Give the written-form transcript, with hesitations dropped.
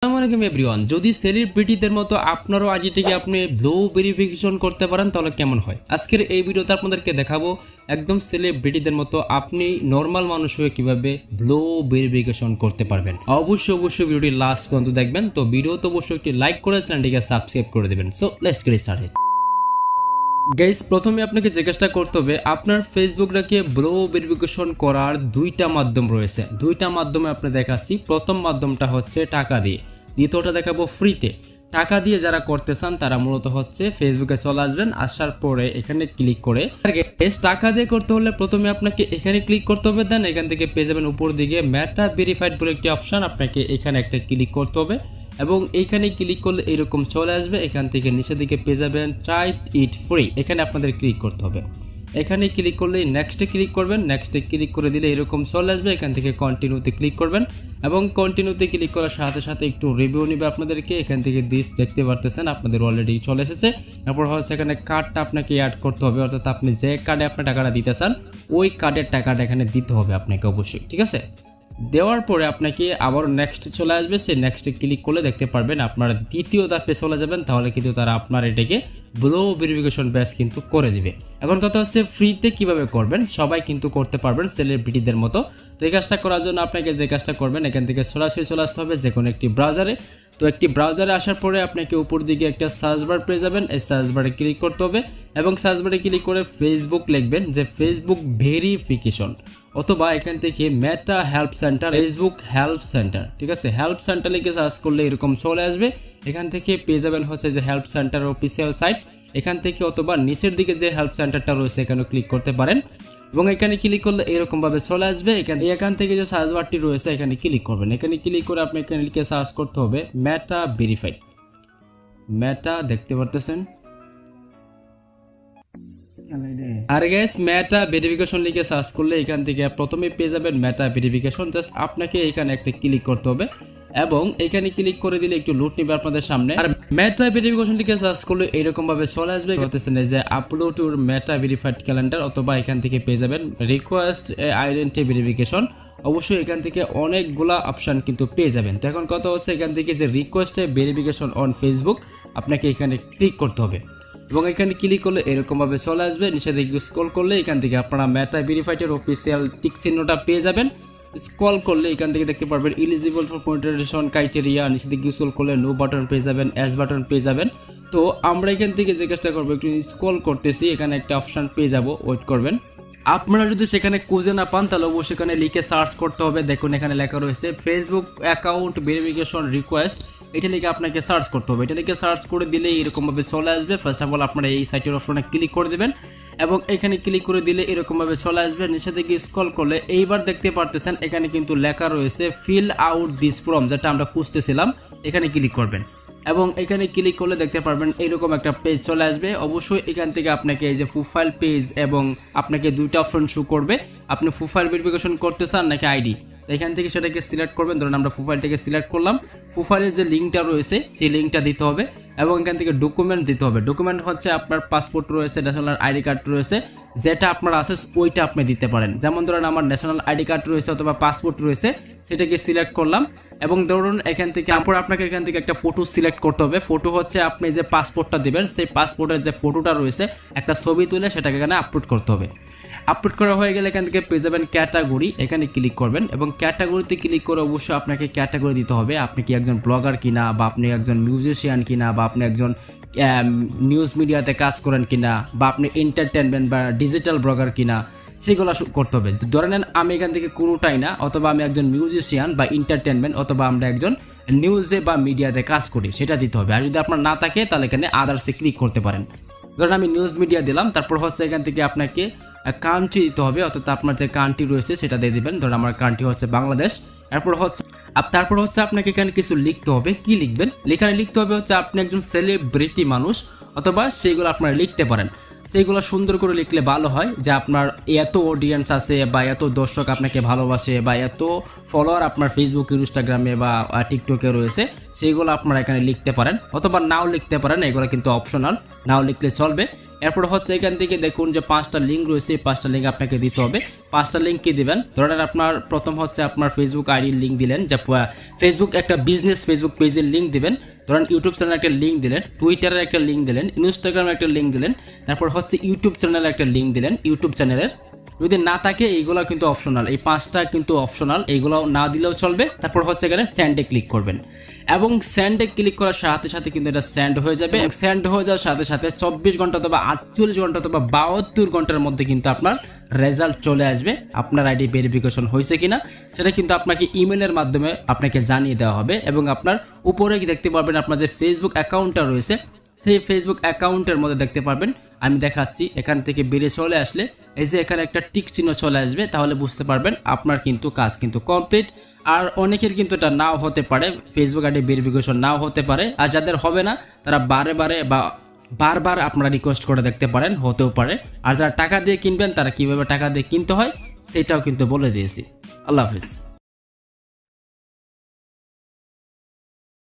আসসালামু আলাইকুম এভরিওয়ান। যদি সেলিব্রিটিদের মতো আপনারও আইডি থেকে আপনি ব্লু ভেরিফিকেশন করতে পারেন তাহলে কেমন হয়। আজকের এই ভিডিওতে আপনাদেরকে দেখাবো একদম সেলিব্রিটিদের মতো আপনি নর্মাল মানুষ হয়ে কিভাবে ব্লু ভেরিফিকেশন করতে পারবেন। অবশ্যই ভিডিওটি লাস্ট পর্যন্ত দেখবেন। তো ভিডিওতে অবশ্যই একটি লাইক করে চ্যানেলটিকে সাবস্ক্রাইব করে দেবেন। So let's get started. Guys, প্রথমে আপনাকে যে কাজটা করতে হবে, আপনার ফেসবুকটাকে ব্লু ভেরিফিকেশন করার দুইটা মাধ্যম রয়েছে। দুইটা মাধ্যমে আপনি দেখাচ্ছি। প্রথম মাধ্যমটা হচ্ছে টাকা দিয়ে, দ্বিতীয়টা দেখাবো ফ্রিতে। টাকা দিয়ে যারা করতে চান তারা মূলত হচ্ছে ফেসবুকে চলে আসবেন, আসার পরে এখানে ক্লিক করে টাকা দিয়ে করতে হলে প্রথমে আপনাকে এখানে ক্লিক করতে হবে। দেন এখান থেকে পেয়ে যাবেন উপর দিকে মেটা ভেরিফাইড বলে একটি অপশন, আপনাকে এখানে একটা ক্লিক করতে হবে এবং এইখানে ক্লিক করলে এরকম চলে আসবে। এখান থেকে নিচের দিকে পেয়ে যাবেন ট্রাই ইট ফ্রি, এখানে আপনাদের ক্লিক করতে হবে। এখানে ক্লিক করলে নেক্সটে ক্লিক করবেন, নেক্সটে ক্লিক করে দিলে এরকম চলে আসবে। এখান থেকে কন্টিনিউতে ক্লিক করবেন এবং কন্টিনিউতে ক্লিক করার সাথে সাথে একটু রিভিউ নেবে আপনাদেরকে। এখান থেকে দিস দেখতে পারতেছেন আপনাদের অলরেডি চলে এসেছে। তারপর হচ্ছে এখানে কার্ডটা আপনাকে অ্যাড করতে হবে, অর্থাৎ আপনি যে কার্ডে আপনার টাকাটা দিতে চান ওই কার্ডের টাকাটা এখানে দিতে হবে আপনাকে অবশ্যই, ঠিক আছে। দেওয়ার পরে আপনাকে আবার নেক্সট চলে আসবে, সে নেক্সটে ক্লিক করলে দেখতে পারবেন আপনারা দ্বিতীয় ধাপে চলে যাবেন, তাহলে কিন্তু তারা আপনার এটাকে ব্লু ভেরিফিকেশন ব্যাচ কিন্তু করে দিবে। এখন কথা হচ্ছে ফ্রিতে কিভাবে করবেন, সবাই কিন্তু করতে পারবেন সেলিব্রিটিদের মতো। তো এই কাজটা করার জন্য আপনাকে যে কাজটা করবেন, এখান থেকে সরাসরি চলে আসতে হবে যে কোনো একটি ব্রাউজারে। তো একটি ব্রাউজারে আসার পরে আপনাকে উপর দিকে একটা সার্চ বার পেয়ে যাবেন, এই সার্চ বারে ক্লিক করতে হবে এবং সার্চ বারে ক্লিক করে ফেসবুক লিখবেন যে ফেসবুক ভেরিফিকেশন, অথবা এখান থেকে Meta help centre, Facebook help centre, ঠিক আছে। হেল্প সেন্টার লিখে সার্চ করলে এরকম চলে আসবে। এখান থেকে পেয়ে যাবেন হচ্ছে যে হেল্প সেন্টার অফিসিয়াল সাইট, এখান থেকে অথবা নিচের দিকে যে হেল্প সেন্টারটা রয়েছে এখানে ক্লিক করতে পারেন এবং এখানে ক্লিক করলে এরকম ভাবে চলে আসবে। এখান থেকে যে সার্চ বারটি রয়েছে এখানে ক্লিক করবেন। এখানে ক্লিক করে আপনি এখানে লিখে সার্চ করতে হবে মেটা ভেরিফাইড। মেটা দেখতে পারতেছেন, আর গাইস মেটা ভেরিফিকেশন লিখে সার্চ করলে এখান থেকে প্রথমে পেয়ে যাবেন মেটা ভেরিফিকেশন। জাস্ট আপনাকে এখানে একটা ক্লিক করতে হবে এবং এখানে ক্লিক করে দিলে একটু লুট নিবে আপনাদের সামনে। আর মেটা ভেরিফিকেশন লিখে সার্চ করলে এরকম ভাবে চলে আসবে, বলতেছেন যে upload your meta verified calendar, অথবা এখান থেকে পেয়ে যাবেন রিকোয়েস্ট আইডেন্টি ভেরিফিকেশন। অবশ্যই এখান থেকে অনেকগুলা অপশন কিন্তু পেয়ে যাবেন। তো এখন কথা হচ্ছে এখান থেকে যে রিকোয়েস্ট ভেরিফিকেশন অন ফেসবুক, আপনাকে এখানে ক্লিক করতে হবে এবং এখানে ক্লিক করলে এরকমভাবে চলে আসবে। নিচে দিকে স্ক্রল করলে এখান থেকে আপনারা মেটা ভেরিফাইডের অফিসিয়াল টিক চিহ্নটা পেয়ে যাবেন। স্ক্রল করলে এখান থেকে দেখতে পারবেন এলিজিবল ফর মনিটাইজেশন ক্রাইটেরিয়া, নিচে দিকে স্ক্রল করলে নো বাটন পেয়ে যাবেন, এস বাটন পেয়ে যাবেন। তো আমরা এখান থেকে যে কাজটা করবো, একটু স্ক্রল করতেছি, এখানে একটা অপশন পেয়ে যাব, ওয়েট করবেন। আপনারা যদি সেখানে খুঁজে না পান তাহলে অবশ্যই এখানে লিখে সার্চ করতে হবে। দেখুন এখানে লেখা রয়েছে ফেসবুক অ্যাকাউন্ট ভেরিফিকেশন রিকোয়েস্ট, এটা লিখে আপনাকে সার্চ করতে হবে। এটা লিখে সার্চ করে দিলে এরকমভাবে চলে আসবে। ফার্স্ট অফ অল আপনারা এই সাইটের অপশনে ক্লিক করে দেবেন এবং এখানে ক্লিক করে দিলে এরকমভাবে চলে আসবে। নিচে থেকে স্ক্রল করলে এইবার দেখতে পারতেছেন এখানে কিন্তু লেখা রয়েছে ফিল আউট দিস ফর্ম, যেটা আমরা খুঁজতেছিলাম। এখানে ক্লিক করবেন এবং এখানে ক্লিক করলে দেখতে পারবেন এইরকম একটা পেজ চলে আসবে। অবশ্যই এখান থেকে আপনাকে এই যে প্রোফাইল পেজ এবং আপনাকে দুইটা অপশন শো করবে, আপনি প্রোফাইল ভেরিফিকেশন করতে চান নাকি আইডি। এখান থেকে সেটাকে সিলেক্ট করবেন। ধরুন আমরা প্রোফাইলটাকে সিলেক্ট করলাম, প্রোফাইলের যে লিঙ্কটা রয়েছে সেই লিঙ্কটা দিতে হবে এবং এখান থেকে ডকুমেন্ট দিতে হবে। ডকুমেন্ট হচ্ছে আপনার পাসপোর্ট রয়েছে, ন্যাশনাল আইডি কার্ড রয়েছে, যেটা আপনার আছে ওইটা আপনি দিতে পারেন। যেমন ধরুন আমার ন্যাশনাল আইডি কার্ড রয়েছে অথবা পাসপোর্ট রয়েছে, সেটাকে সিলেক্ট করলাম এবং ধরুন এখান থেকে তারপর আপনাকে এখান থেকে একটা ফটো সিলেক্ট করতে হবে। ফটো হচ্ছে আপনি যে পাসপোর্টটা দিবেন সেই পাসপোর্টের যে ফটোটা রয়েছে একটা ছবি তুলে সেটাকে এখানে আপলোড করতে হবে। আপলোড করা হয়ে গেলে এখান থেকে পেয়ে যাবেন ক্যাটাগরি, এখানে ক্লিক করবেন এবং ক্যাটাগরিতে ক্লিক করে অবশ্যই আপনাকে ক্যাটাগরি দিতে হবে। আপনি কি একজন ব্লগার কিনা, বা আপনি একজন মিউজিশিয়ান কিনা, বা আপনি একজন নিউজ মিডিয়াতে কাজ করেন কিনা, বা আপনি এন্টারটেনমেন্ট বা ডিজিটাল ব্লগার কিনা, সেগুলো করতে হবে। ধরে নেন আমি এখান থেকে কোনোটাই না, অথবা আমি একজন মিউজিশিয়ান বা এন্টারটেনমেন্ট, অথবা আমরা একজন নিউজে বা মিডিয়াতে কাজ করি, সেটা দিতে হবে। আর যদি আপনার না থাকে তাহলে এখানে আদার্সে ক্লিক করতে পারেন। ধরেন আমি নিউজ মিডিয়া দিলাম, তারপর হচ্ছে এখান থেকে আপনাকে কান্ট্রি দিতে হবে, অর্থাৎ আপনার যে কান্ট্রি রয়েছে সেটা দিয়ে দিবেন। ধরুন আমার কান্ট্রি হচ্ছে বাংলাদেশ। তারপর হচ্ছে আপনাকে এখানে কিছু লিখতে হবে। কি লিখবেন? এখানে লিখতে হবে হচ্ছে আপনি একজন সেলিব্রিটি মানুষ, অথবা সেইগুলো আপনারা লিখতে পারেন। সেইগুলো সুন্দর করে লিখলে ভালো হয়, যে আপনার এত অডিয়েন্স আছে বা এত দর্শক আপনাকে ভালোবাসে বা এত ফলোয়ার আপনার ফেসবুকে, ইনস্টাগ্রামে বা টিকটকে রয়েছে, সেইগুলো আপনারা এখানে লিখতে পারেন, অথবা নাও লিখতে পারেন। এগুলো কিন্তু অপশনাল, নাও লিখলে চলবে। এরপর হচ্ছে এখান থেকে দেখুন যে 5টা লিঙ্ক রয়েছে, এই 5টা লিঙ্ক আপনাকে দিতে হবে। 5টা লিঙ্ক কি দিবেন, ধরেন আপনার প্রথম হচ্ছে আপনার ফেসবুক আইডির লিঙ্ক দিলেন, যে ফেসবুক একটা বিজনেস ফেসবুক পেজের লিঙ্ক দিবেন, ধরেন ইউটিউব চ্যানেলের একটা লিঙ্ক দিলেন, টুইটারের একটা লিঙ্ক দিলেন, ইনস্টাগ্রামের একটা লিঙ্ক দিলেন, তারপর হচ্ছে ইউটিউব চ্যানেলের একটা লিঙ্ক দিলেন। ইউটিউব চ্যানেলের যদি না থাকে এইগুলো কিন্তু অপশনাল, এই 5টা কিন্তু অপশনাল, এইগুলো না দিলেও চলবে। তারপর হচ্ছে এখানে সেন্ডে ক্লিক করবেন এবং সেন্ডে ক্লিক করার সাথে সাথে কিন্তু এটা সেন্ড হয়ে যাবে। সেন্ড হয়ে যাওয়ার সাথে সাথে 24 ঘন্টা অথবা 48 ঘন্টা অথবা 72 ঘন্টার মধ্যে কিন্তু আপনার রেজাল্ট চলে আসবে। আপনার আইডি ভেরিফিকেশন হয়েছে কিনা সেটা কিন্তু আপনাকে ইমেলের মাধ্যমে আপনাকে জানিয়ে দেওয়া হবে। এবং আপনার উপরে দেখতে পারবেন আপনার যে ফেসবুক অ্যাকাউন্টটা রয়েছে, সেই ফেসবুক অ্যাকাউন্টের মধ্যে দেখতে পারবেন, আমি দেখাচ্ছি, এখান থেকে বেরিয়ে চলে আসলে এই যে এখানে একটা টিক চিহ্ন চলে আসবে, তাহলে বুঝতে পারবেন আপনার কিন্তু কাজ কিন্তু কমপ্লিট। আর অনেকের কিন্তু এটা নাও হতে পারে, ফেসবুক আইডি ভেরিফিকেশন নাও হতে পারে। আর যাদের হবে না তারা বারবার আপনারা রিকোয়েস্ট করে দেখতে পারেন, হতেও পারে। আর যারা টাকা দিয়ে কিনবেন তারা কিভাবে টাকা দিয়ে কিনতে হয় সেটাও কিন্তু বলে দিয়েছি। আল্লাহ হাফিজ।